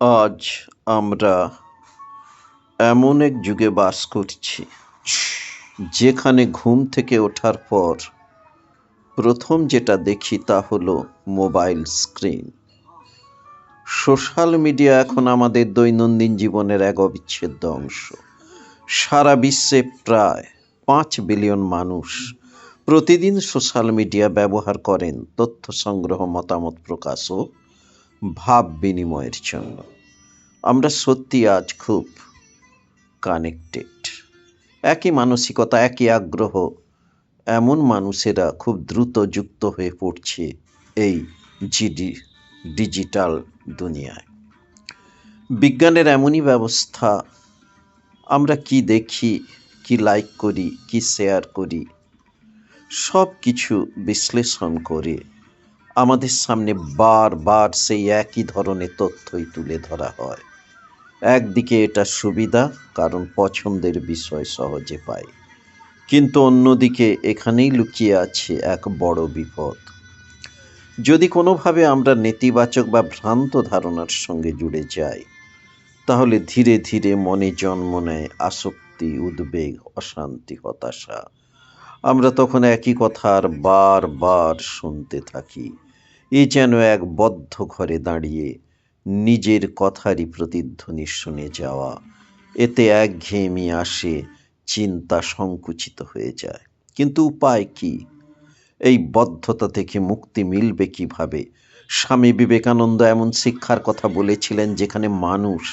আজ আমরা এমন এক যুগে বাস করছি যেখানে ঘুম থেকে ওঠার পর প্রথম যেটা দেখি তা হলো মোবাইল স্ক্রিন। সোশ্যাল মিডিয়া এখন আমাদের দৈনন্দিন জীবনের এক অবিচ্ছেদ্য অংশ। সারা বিশ্বে প্রায় 5 বিলিয়ন মানুষ প্রতিদিন সোশ্যাল মিডিয়া ব্যবহার করেন তথ্য সংগ্রহ, মতামত প্রকাশ ও ভাব বিনিময়ের জন্য। আমরা সত্যি আজ খুব কানেক্টেড। একই মানসিকতা, একই আগ্রহ, এমন মানুষেরা খুব দ্রুত যুক্ত হয়ে পড়ছে এই ডিজিটাল দুনিয়ায়। বিজ্ঞানের এমনই ব্যবস্থা, আমরা কি দেখি, কি লাইক করি, কি শেয়ার করি, সব কিছু বিশ্লেষণ করে আমাদের সামনে বারবার সেই একই ধরনের তথ্যই তুলে ধরা হয়। একদিকে এটা সুবিধা, কারণ পছন্দের বিষয় সহজে পাই, কিন্তু অন্যদিকে এখানেই লুকিয়ে আছে এক বড় বিপদ। যদি কোনোভাবে আমরা নেতিবাচক বা ভ্রান্ত ধারণার সঙ্গে জুড়ে যাই, তাহলে ধীরে ধীরে মনে জন্ম নেয় আসক্তি, উদ্বেগ, অশান্তি, হতাশা। আমরা তখন একই কথা আর বারবার শুনতে থাকি। এ যেন এক বদ্ধ ঘরে দাঁড়িয়ে নিজের কথারই প্রতিধ্বনি শুনে যাওয়া। এতে একঘেয়েমি আসে, চিন্তা সংকুচিত হয়ে যায়। কিন্তু উপায় কি? এই বদ্ধতা থেকে মুক্তি মিলবে কিভাবে? স্বামী বিবেকানন্দ এমন শিক্ষার কথা বলেছিলেন যেখানে মানুষ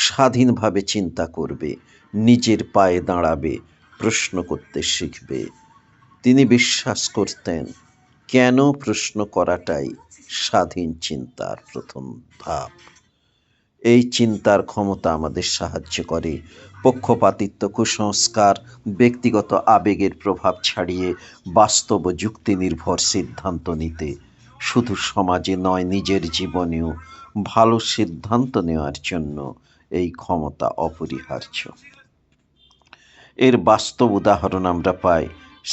স্বাধীনভাবে চিন্তা করবে, নিজের পায়ে দাঁড়াবে, প্রশ্ন করতে শিখবে। তিনি বিশ্বাস করতেন, কেন প্রশ্ন করাটাই স্বাধীন চিন্তার প্রথম ধাপ। এই চিন্তার ক্ষমতা আমাদের সাহায্য করে পক্ষপাতিত্ব, কুসংস্কার, ব্যক্তিগত আবেগের প্রভাব ছাড়িয়ে বাস্তব ও যুক্তি নির্ভর সিদ্ধান্ত নিতে। শুধু সমাজে নয়, নিজের জীবনেও ভালো সিদ্ধান্ত নেওয়ার জন্য এই ক্ষমতা অপরিহার্য। এর বাস্তব উদাহরণ আমরা পাই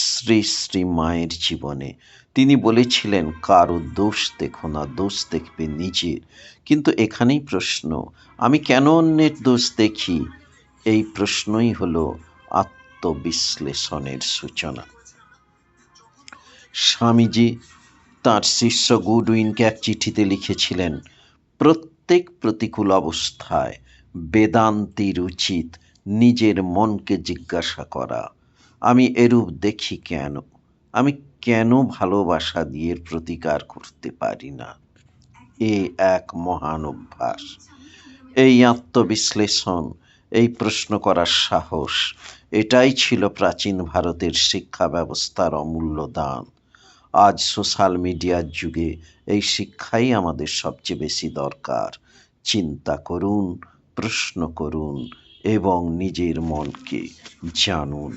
শ্রী শ্রী মায়ের জীবনে। তিনি বলেছিলেন, কারো দোষ দেখো না, দোষ দেখবে নিজের। কিন্তু এখানেই প্রশ্ন, আমি কেন অন্যের দোষ দেখি? এই প্রশ্নই হলো আত্মবিশ্লেষণের সূচনা। স্বামীজি তাঁর শিষ্য গুডউইনকে এক চিঠিতে লিখেছিলেন, প্রত্যেক প্রতিকূল অবস্থায় বেদান্তীর উচিত নিজের মনকে জিজ্ঞাসা করা, আমি এরূপ দেখি কেন? আমি কেন ভালোবাসা দিয়ে প্রতিকার করতে পারি না? এ এক মহান অভ্যাস। এই আত্মবিশ্লেষণ, এই প্রশ্ন করার সাহস, এটাই ছিল প্রাচীন ভারতের শিক্ষা ব্যবস্থার অমূল্য দান। আজ সোশ্যাল মিডিয়ার যুগে এই শিক্ষাই আমাদের সবচেয়ে বেশি দরকার। চিন্তা করুন, প্রশ্ন করুন এবং নিজের মনকে জানুন।